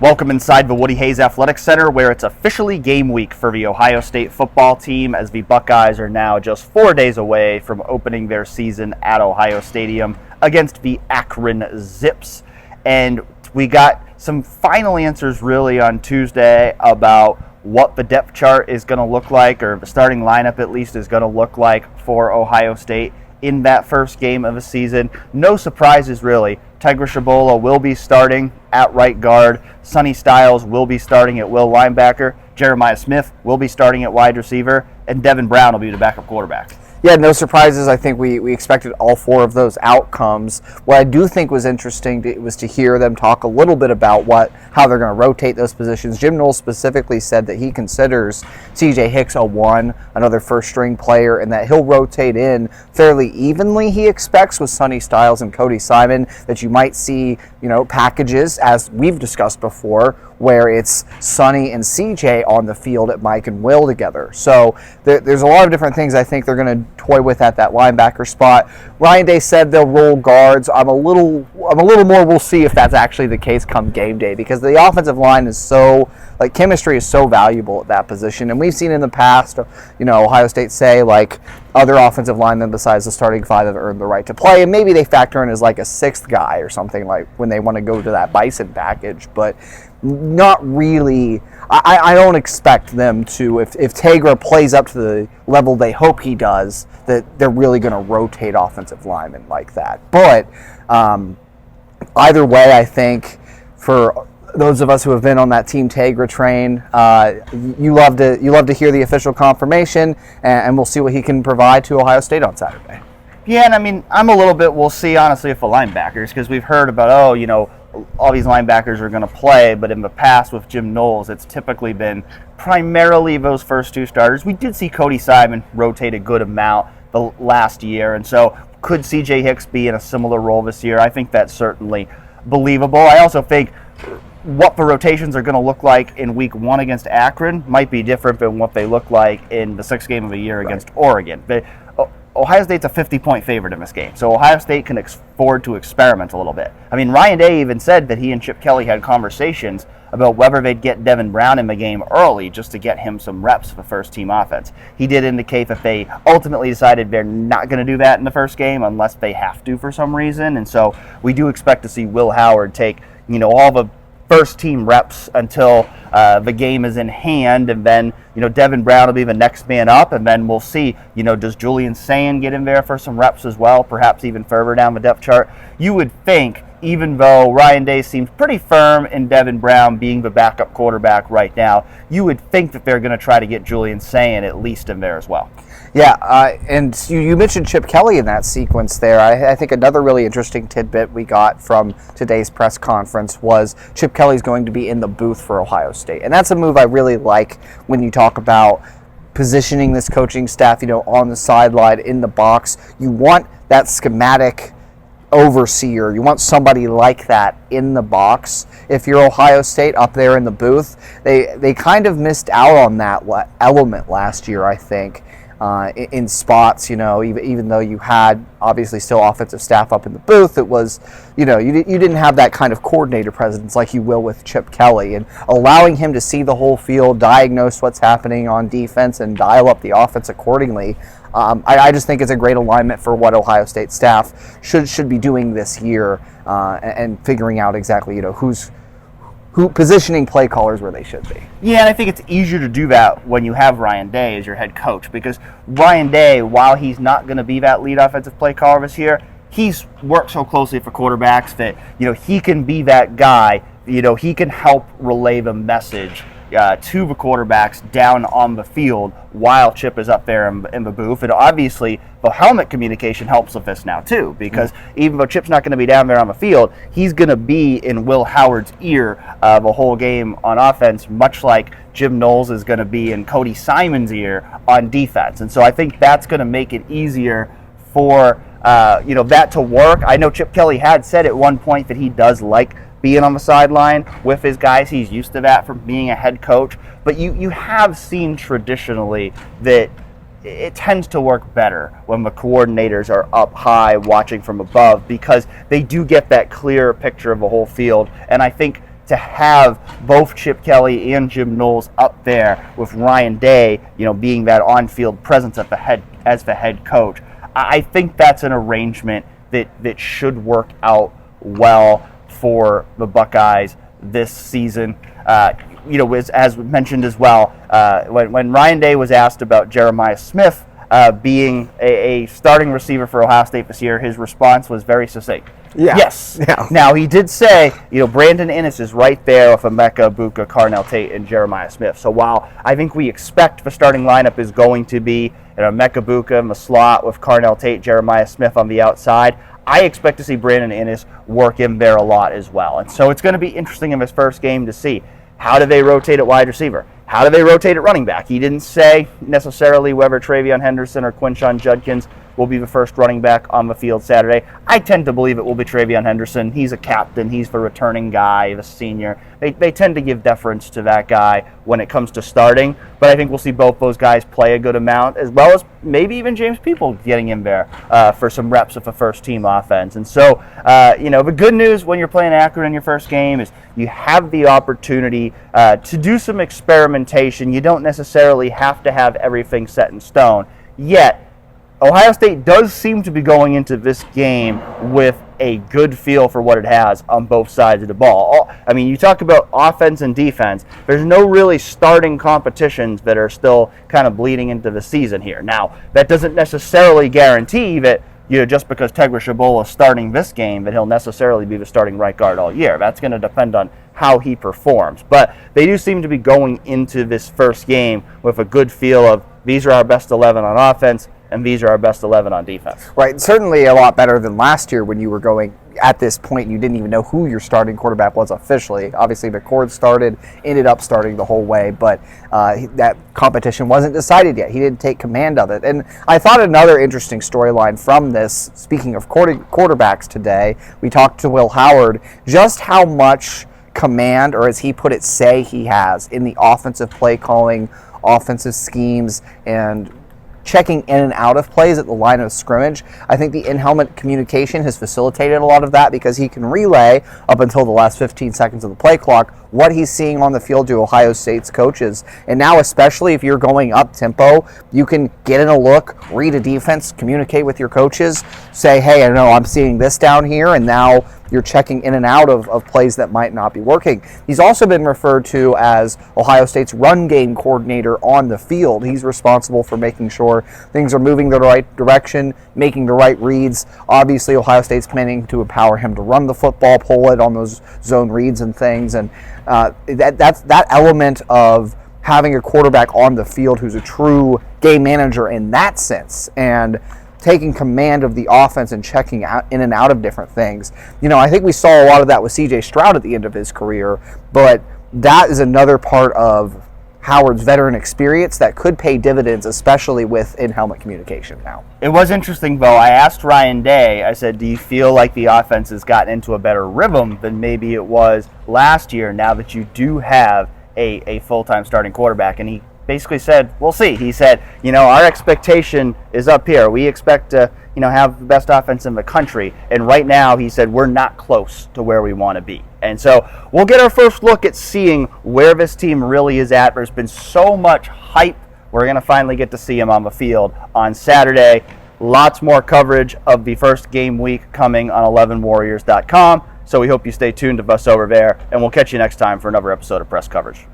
Welcome inside the Woody Hayes Athletic Center, where it's officially game week for the Ohio State football team, as the Buckeyes are now just 4 days away from opening their season at Ohio Stadium against the Akron Zips. And we got some final answers really on Tuesday about what the depth chart is going to look like, or the starting lineup at least is going to look like for Ohio State in that first game of the season. No surprises really. Tegra Tshabola will be starting at right guard. Sonny Styles will be starting at will linebacker. Jeremiah Smith will be starting at wide receiver. And Devin Brown will be the backup quarterback. Yeah, no surprises. I think we expected all four of those outcomes. What I do think was interesting was to hear them talk a little bit about how they're going to rotate those positions. Jim Knowles specifically said that he considers C.J. Hicks a one, another first-string player, and that he'll rotate in fairly evenly, he expects, with Sonny Styles and Cody Simon, that you might see, packages, as we've discussed before, where it's Sonny and CJ on the field at Mike and Will together. So there's a lot of different things I think they're going to toy with at that linebacker spot. Ryan Day said they'll roll guards. I'm a little more, we'll see if that's actually the case come game day, because the offensive line is so, chemistry is so valuable at that position. And we've seen in the past, Ohio State say, other offensive linemen besides the starting five have earned the right to play, and maybe they factor in as a sixth guy or something, when they want to go to that Bison package, but not really. I don't expect them to, if Tegra plays up to the level they hope he does, that they're really going to rotate offensive linemen like that. But either way, I think for those of us who have been on that Team Tegra train, you love to hear the official confirmation, and we'll see what he can provide to Ohio State on Saturday. Yeah, and I'm a little bit, we'll see honestly if the linebackers, because we've heard about, all these linebackers are going to play, but in the past with Jim Knowles, it's typically been primarily those first two starters. We did see Cody Simon rotate a good amount the last year, and so could C.J. Hicks be in a similar role this year? I think that's certainly believable. I also think what the rotations are going to look like in week one against Akron might be different than what they look like in the sixth game of the year against Oregon. Ohio State's a 50-point favorite in this game, so Ohio State can afford to experiment a little bit. Ryan Day even said that he and Chip Kelly had conversations about whether they'd get Devin Brown in the game early just to get him some reps for the first-team offense. He did indicate that they ultimately decided they're not going to do that in the first game unless they have to for some reason, and so we do expect to see Will Howard take all the first-team reps until the game is in hand, and then Devin Brown will be the next man up, and then we'll see, does Julian Sayin get in there for some reps as well, perhaps even further down the depth chart? You would think, even though Ryan Day seems pretty firm in Devin Brown being the backup quarterback right now, you would think that they're going to try to get Julian Sayin at least in there as well. Yeah, and you mentioned Chip Kelly in that sequence there. I think another really interesting tidbit we got from today's press conference was Chip Kelly's going to be in the booth for Ohio State. And that's a move I really like when you talk about positioning this coaching staff, on the sideline, in the box. You want that schematic overseer. You want somebody like that in the box. If you're Ohio State up there in the booth, they kind of missed out on that element last year, I think. In spots, even though you had obviously still offensive staff up in the booth, it was, you didn't have that kind of coordinator presence like you will with Chip Kelly, and allowing him to see the whole field, diagnose what's happening on defense, and dial up the offense accordingly. I just think it's a great alignment for what Ohio State staff should be doing this year, and figuring out exactly, who positioning play callers where they should be. Yeah, and I think it's easier to do that when you have Ryan Day as your head coach, because Ryan Day, while he's not going to be that lead offensive play caller this year, he's worked so closely for quarterbacks that, he can be that guy, he can help relay the message to the quarterbacks down on the field while Chip is up there in the booth. And obviously, the helmet communication helps with this now, too, because even though Chip's not going to be down there on the field, he's going to be in Will Howard's ear the whole game on offense, much like Jim Knowles is going to be in Cody Simon's ear on defense. And so I think that's going to make it easier for that to work. I know Chip Kelly had said at one point that he does like being on the sideline with his guys. He's used to that from being a head coach. But you have seen traditionally that it tends to work better when the coordinators are up high watching from above, because they do get that clear picture of the whole field. And I think to have both Chip Kelly and Jim Knowles up there with Ryan Day, being that on-field presence as the head coach. I think that's an arrangement that should work out well for the Buckeyes this season. As mentioned as well, when Ryan Day was asked about Jeremiah Smith being a starting receiver for Ohio State this year, his response was very succinct. Yeah. Yes. Yeah. Now, he did say, Brandon Inniss is right there with Emeka Egbuka, Carnell Tate, and Jeremiah Smith. So while I think we expect the starting lineup is going to be Emeka Egbuka in the slot with Carnell Tate, Jeremiah Smith on the outside, I expect to see Brandon Inniss work in there a lot as well. And so it's going to be interesting in this first game to see how do they rotate at wide receiver? How do they rotate at running back? He didn't say necessarily whether Travion Henderson or Quinshon Judkins will be the first running back on the field Saturday. I tend to believe it will be Travion Henderson. He's a captain. He's the returning guy, the senior. They tend to give deference to that guy when it comes to starting, but I think we'll see both those guys play a good amount, as well as maybe even James People getting in there for some reps of a first-team offense. And so, the good news when you're playing Akron in your first game is you have the opportunity to do some experimentation. You don't necessarily have to have everything set in stone, yet Ohio State does seem to be going into this game with a good feel for what it has on both sides of the ball. I mean, you talk about offense and defense. There's no really starting competitions that are still kind of bleeding into the season here. Now, that doesn't necessarily guarantee that, just because Tegra Tshabola is starting this game, that he'll necessarily be the starting right guard all year. That's going to depend on how he performs. But they do seem to be going into this first game with a good feel of these are our best 11 on offense, and these are our best 11 on defense. Right, certainly a lot better than last year when you were going at this point and you didn't even know who your starting quarterback was officially. Obviously, McCord ended up starting the whole way, but that competition wasn't decided yet. He didn't take command of it. And I thought another interesting storyline from this, speaking of quarterbacks today, we talked to Will Howard, just how much command, or as he put it, say he has in the offensive play calling, offensive schemes, and checking in and out of plays at the line of scrimmage. I think the in-helmet communication has facilitated a lot of that because he can relay up until the last 15 seconds of the play clock what he's seeing on the field to Ohio State's coaches. And now, especially if you're going up tempo, you can get in a look, read a defense, communicate with your coaches, say, hey, I know I'm seeing this down here, and now you're checking in and out of plays that might not be working. He's also been referred to as Ohio State's run game coordinator on the field. He's responsible for making sure things are moving the right direction, making the right reads. Obviously, Ohio State's planning to empower him to run the football, pull it on those zone reads and things. And that element of having a quarterback on the field who's a true game manager in that sense, and taking command of the offense and checking out in and out of different things. I think we saw a lot of that with C.J. Stroud at the end of his career, but that is another part of Howard's veteran experience that could pay dividends, especially with in-helmet communication now. It was interesting, though. I asked Ryan Day, I said, do you feel like the offense has gotten into a better rhythm than maybe it was last year now that you do have a full-time starting quarterback? And he basically said, we'll see. He said, our expectation is up here. We expect to, have the best offense in the country. And right now, he said, we're not close to where we want to be. And so we'll get our first look at seeing where this team really is at. There's been so much hype. We're going to finally get to see him on the field on Saturday. Lots more coverage of the first game week coming on 11warriors.com. So we hope you stay tuned to us over there, and we'll catch you next time for another episode of Press Coverage.